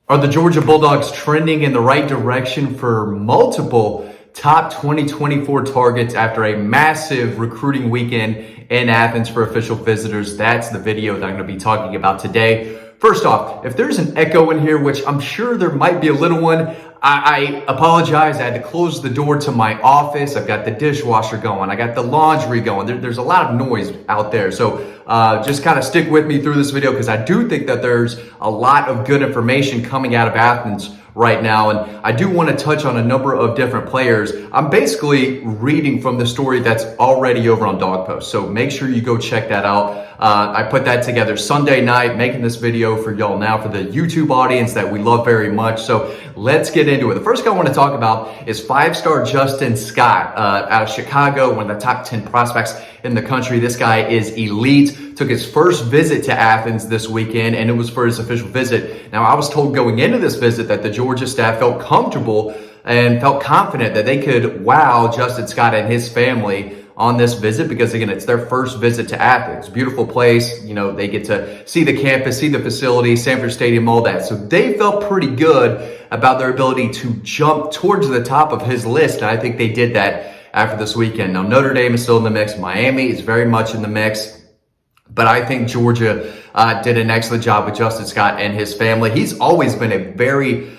Are the Georgia Bulldogs trending in the right direction for multiple top 2024 targets after a massive recruiting weekend in Athens for official visitors? That's the video that I'm going to be talking about today. First off, if there's an echo in here, which I'm sure there might be a little one, I apologize. I had to close the door to my office. I've got the dishwasher going. I got the laundry going. There's a lot of noise out there. So just kind of stick with me through this video because I do think that there's a lot of good information coming out of Athens right now. And I do want to touch on a number of different players. I'm basically reading from the story that's already over on Dawg Post. So make sure you go check that out. I put that together Sunday night, making this video for y'all now for the YouTube audience that we love very much. So let's get into it. The first guy I want to talk about is five-star Justin Scott out of Chicago, one of the top 10 prospects in the country. This guy is elite. Took his first visit to Athens this weekend, and it was for his official visit. Now, I was told going into this visit that the Georgia staff felt comfortable and felt confident that they could wow Justin Scott and his family on this visit because, again, it's their first visit to Athens. Beautiful place. You know, they get to see the campus, see the facility, Sanford Stadium, all that. So they felt pretty good about their ability to jump towards the top of his list, and I think they did that after this weekend. Now, Notre Dame is still in the mix. Miami is very much in the mix. But I think Georgia did an excellent job with Justin Scott and his family. He's always been a very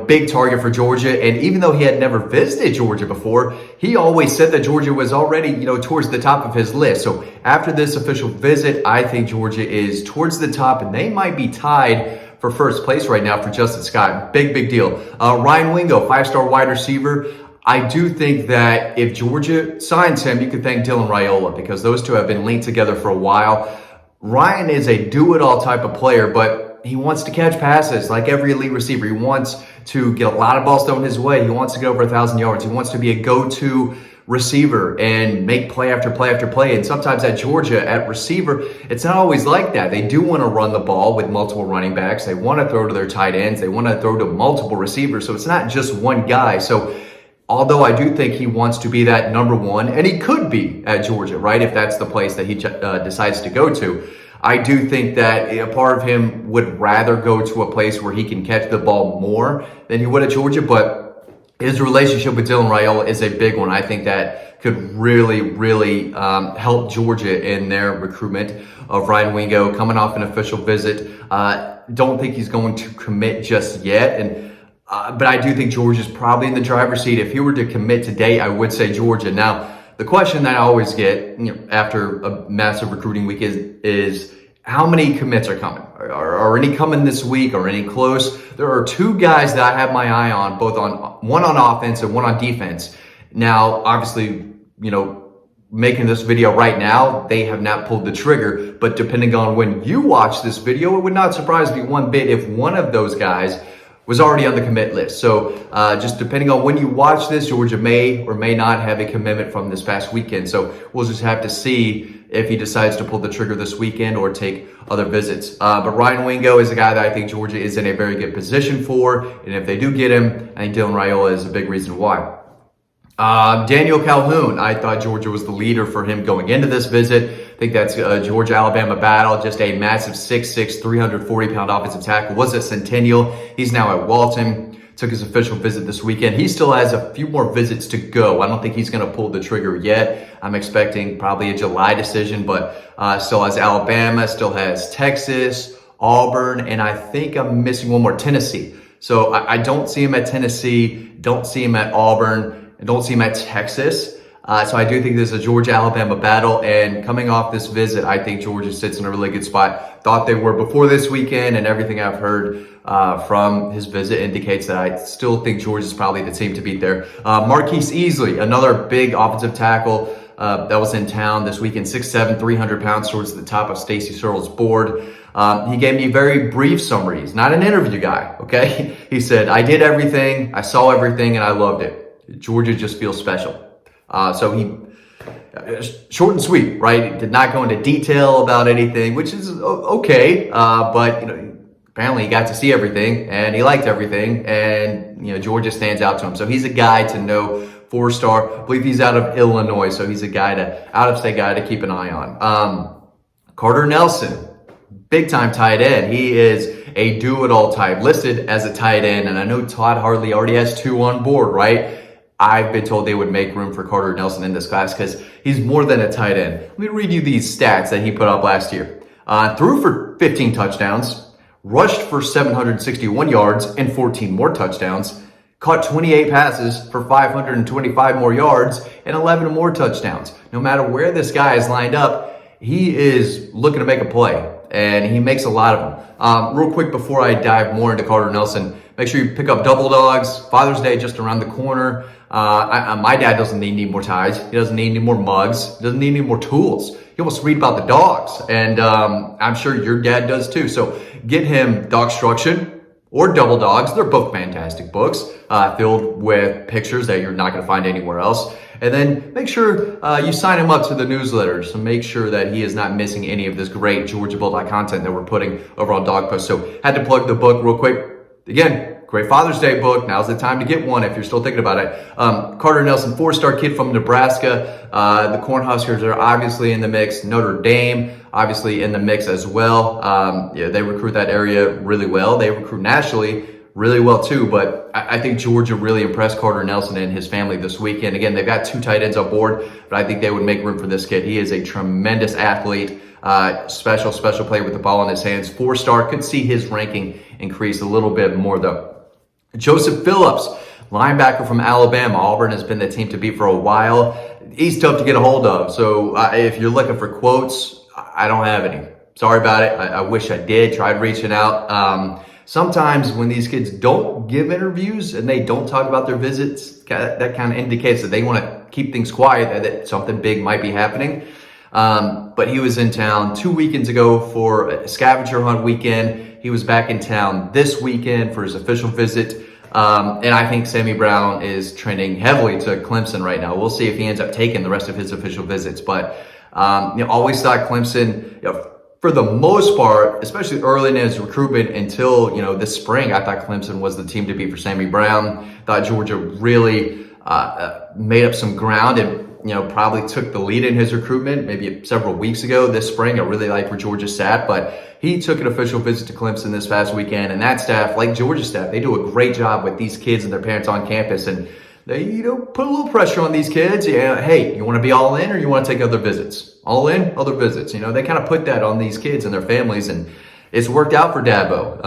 big target for Georgia. And even though he had never visited Georgia before, he always said that Georgia was already, towards the top of his list. So after this official visit, I think Georgia is towards the top, and they might be tied for first place right now for Justin Scott. Big deal. Ryan Wingo, five-star wide receiver. I do think that if Georgia signs him, you could thank Dylan Raiola because those two have been linked together for a while. Ryan is a do-it-all type of player, but he wants to catch passes like every elite receiver. He wants to get a lot of balls thrown his way. He wants to go over 1,000 yards. He wants to be a go-to receiver and make play after play after play. And sometimes at Georgia, at receiver, it's not always like that. They do want to run the ball with multiple running backs. They want to throw to their tight ends. They want to throw to multiple receivers. So it's not just one guy. So although I do think he wants to be that number one, and he could be at Georgia, right, if that's the place that he decides to go to, I do think that a part of him would rather go to a place where he can catch the ball more than he would at Georgia. But his relationship with Dylan Raiola is a big one. I think that could really help Georgia in their recruitment of Ryan Wingo coming off an official visit. Don't think he's going to commit just yet. But I do think Georgia's probably in the driver's seat. If he were to commit today, I would say Georgia. Now, the question that I always get after a massive recruiting week is how many commits are coming? Are any coming this week or any close? There are two guys that I have my eye on, one on offense and one on defense. Now, obviously, making this video right now, they have not pulled the trigger. But depending on when you watch this video, it would not surprise me one bit if one of those guys was already on the commit list. So just depending on when you watch this, Georgia may or may not have a commitment from this past weekend. So we'll just have to see if he decides to pull the trigger this weekend or take other visits. But Ryan Wingo is a guy that I think Georgia is in a very good position for. And if they do get him, I think Dylan Raiola is a big reason why. Daniel Calhoun, I thought Georgia was the leader for him going into this visit. I think that's a Georgia-Alabama battle, just a massive 6'6", 340-pound offensive tackle. Was at Centennial. He's now at Walton. Took his official visit this weekend. He still has a few more visits to go. I don't think he's going to pull the trigger yet. I'm expecting probably a July decision, but still has Alabama, still has Texas, Auburn, and I think I'm missing one more, Tennessee. So I don't see him at Tennessee, don't see him at Auburn, and don't see him at Texas. So I do think there's a Georgia-Alabama battle, and coming off this visit, I think Georgia sits in a really good spot. Thought they were before this weekend, and everything I've heard from his visit indicates that I still think Georgia's probably the team to beat there. Marquise Easley, another big offensive tackle that was in town this weekend, 6'7", 300 pounds, towards the top of Stacy Searle's board. He gave me very brief summaries, not an interview guy, okay? He said, I did everything, I saw everything, and I loved it. Georgia just feels special. So he, short and sweet, right? Did not go into detail about anything, which is okay. But, apparently he got to see everything and he liked everything, and, Georgia stands out to him. So he's a guy to know, 4-star. I believe he's out of Illinois. So he's a guy out-of-state guy to keep an eye on. Carter Nelson, big time tight end. He is a do-it-all type, listed as a tight end. And I know Todd Hartley already has 2 on board, right? I've been told they would make room for Carter Nelson in this class because he's more than a tight end. Let me read you these stats that he put up last year. Threw for 15 touchdowns, rushed for 761 yards and 14 more touchdowns, caught 28 passes for 525 more yards and 11 more touchdowns. No matter where this guy is lined up, he is looking to make a play, and he makes a lot of them. Real quick before I dive more into Carter Nelson, make sure you pick up Double Dogs. Father's Day just around the corner. My dad doesn't need any more ties. He doesn't need any more mugs. He doesn't need any more tools. He wants to read about the dogs, and I'm sure your dad does too. So get him Dogstruction or Double Dogs. They're both fantastic books filled with pictures that you're not going to find anywhere else. And then make sure you sign him up to the newsletter to make sure that he is not missing any of this great Georgia Bulldog content that we're putting over on Dawg Post. So had to plug the book real quick. Again, great Father's Day book. Now's the time to get one if you're still thinking about it. Carter Nelson, 4-star kid from Nebraska. The Cornhuskers are obviously in the mix. Notre Dame, obviously in the mix as well. Yeah, they recruit that area really well. They recruit nationally really well too, but I think Georgia really impressed Carter Nelson and his family this weekend. Again, they've got 2 tight ends on board, but I think they would make room for this kid. He is a tremendous athlete, special player with the ball in his hands. 4-star, could see his ranking increase a little bit more though. Joseph Phillips, linebacker from Alabama. Auburn has been the team to beat for a while. He's tough to get a hold of. So if you're looking for quotes, I don't have any. Sorry about it. I wish I did. Tried reaching out. Sometimes when these kids don't give interviews and they don't talk about their visits, that kind of indicates that they want to keep things quiet, that something big might be happening. But he was in town 2 weekends ago for a scavenger hunt weekend. He was back in town this weekend for his official visit. And I think Sammy Brown is trending heavily to Clemson right now. We'll see if he ends up taking the rest of his official visits. But always thought Clemson, for the most part, especially early in his recruitment until this spring, I thought Clemson was the team to beat for Sammy Brown. Thought Georgia really made up some ground and probably took the lead in his recruitment maybe several weeks ago. This spring, I really like where Georgia sat, but he took an official visit to Clemson this past weekend, and that staff, like Georgia staff, they do a great job with these kids and their parents on campus, and they put a little pressure on these kids. Hey, you want to be all in or you want to take other visits? All in, other visits. They kind of put that on these kids and their families, and it's worked out for Dabo.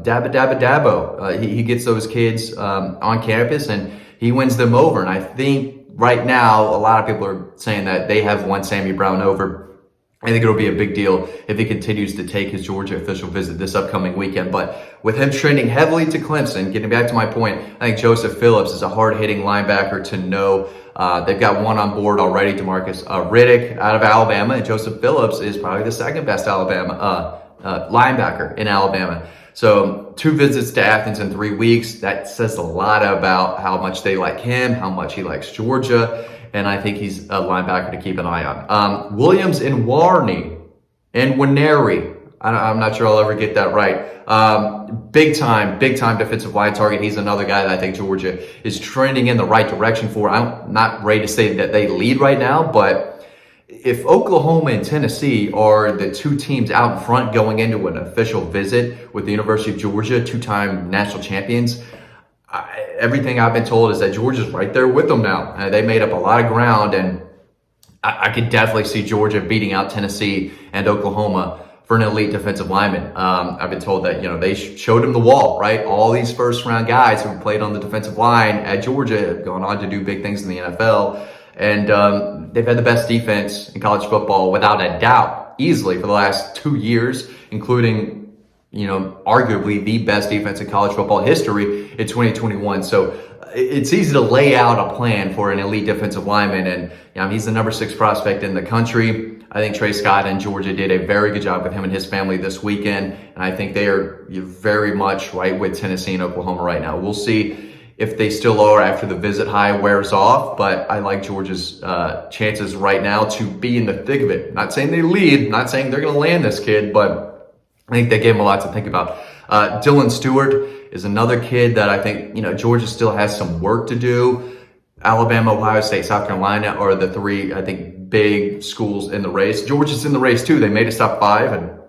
Dabo. He gets those kids on campus and he wins them over. And I think right now, a lot of people are saying that they have won Sammy Brown over. I think it'll be a big deal if he continues to take his Georgia official visit this upcoming weekend. But with him trending heavily to Clemson, getting back to my point, I think Joseph Phillips is a hard-hitting linebacker to know. They've got 1 on board already, Demarcus Riddick out of Alabama, and Joseph Phillips is probably the second best Alabama linebacker in Alabama. So 2 visits to Athens in 3 weeks. That says a lot about how much they like him, how much he likes Georgia. And I think he's a linebacker to keep an eye on. Williams and Warney and Winery. I'm not sure I'll ever get that right. Big time defensive line target. He's another guy that I think Georgia is trending in the right direction for. I'm not ready to say that they lead right now, but if Oklahoma and Tennessee are the 2 teams out in front going into an official visit with the University of Georgia, 2-time national champions, everything I've been told is that Georgia's right there with them now. They made up a lot of ground, and I could definitely see Georgia beating out Tennessee and Oklahoma for an elite defensive lineman. I've been told that, they showed him the wall, right? All these first-round guys who played on the defensive line at Georgia have gone on to do big things in the NFL, and they've had the best defense in college football without a doubt, easily for the last 2 years, including arguably the best defense in college football history in 2021. So it's easy to lay out a plan for an elite defensive lineman. And he's the number 6 prospect in the country. I think Trey Scott and Georgia did a very good job with him and his family this weekend. And I think they are very much right with Tennessee and Oklahoma right now. We'll see if they still are after the visit high wears off. But I like Georgia's chances right now to be in the thick of it. Not saying they lead, not saying they're going to land this kid, but I think they gave him a lot to think about. Dylan Stewart is another kid that I think, Georgia still has some work to do. Alabama, Ohio State, South Carolina are the 3, I think, big schools in the race. Georgia's in the race too. They made it top 5, and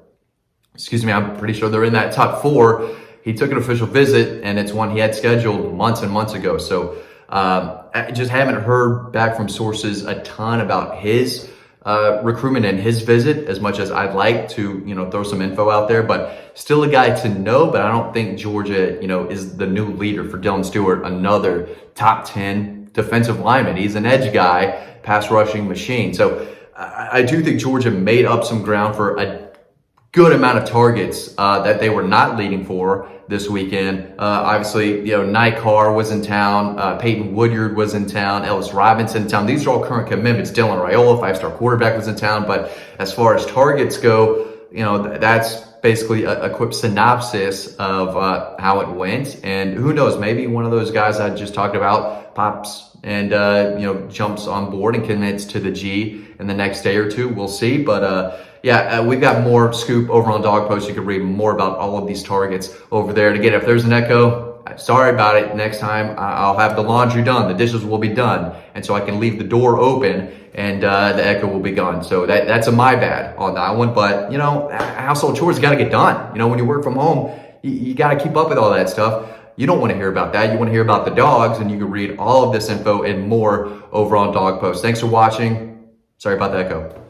excuse me, I'm pretty sure they're in that top 4. He took an official visit, and it's one he had scheduled months and months ago. So I just haven't heard back from sources a ton about his recruitment and his visit as much as I'd like to, throw some info out there, but still a guy to know. But I don't think Georgia, is the new leader for Dylan Stewart, another top 10 defensive lineman. He's an edge guy, pass rushing machine. So I do think Georgia made up some ground for a good amount of targets that they were not leading for this weekend. Obviously, Nye Carr was in town, Peyton Woodyard was in town, Ellis Robinson in town. These are all current commitments. Dylan Raiola, 5-star quarterback, was in town. But as far as targets go, that's basically a quick synopsis of how it went. And who knows, maybe one of those guys I just talked about pops and jumps on board and commits to the G in the next day or two. We'll see. But we've got more scoop over on Dawg Post. You can read more about all of these targets over there. And again, if there's an echo, sorry about it. Next time I'll have the laundry done. The dishes will be done. And so I can leave the door open and the echo will be gone. So that's a my bad on that one. But, household chores got to get done. When you work from home, you got to keep up with all that stuff. You don't want to hear about that. You want to hear about the dogs, and you can read all of this info and more over on Dawg Post. Thanks for watching. Sorry about the echo.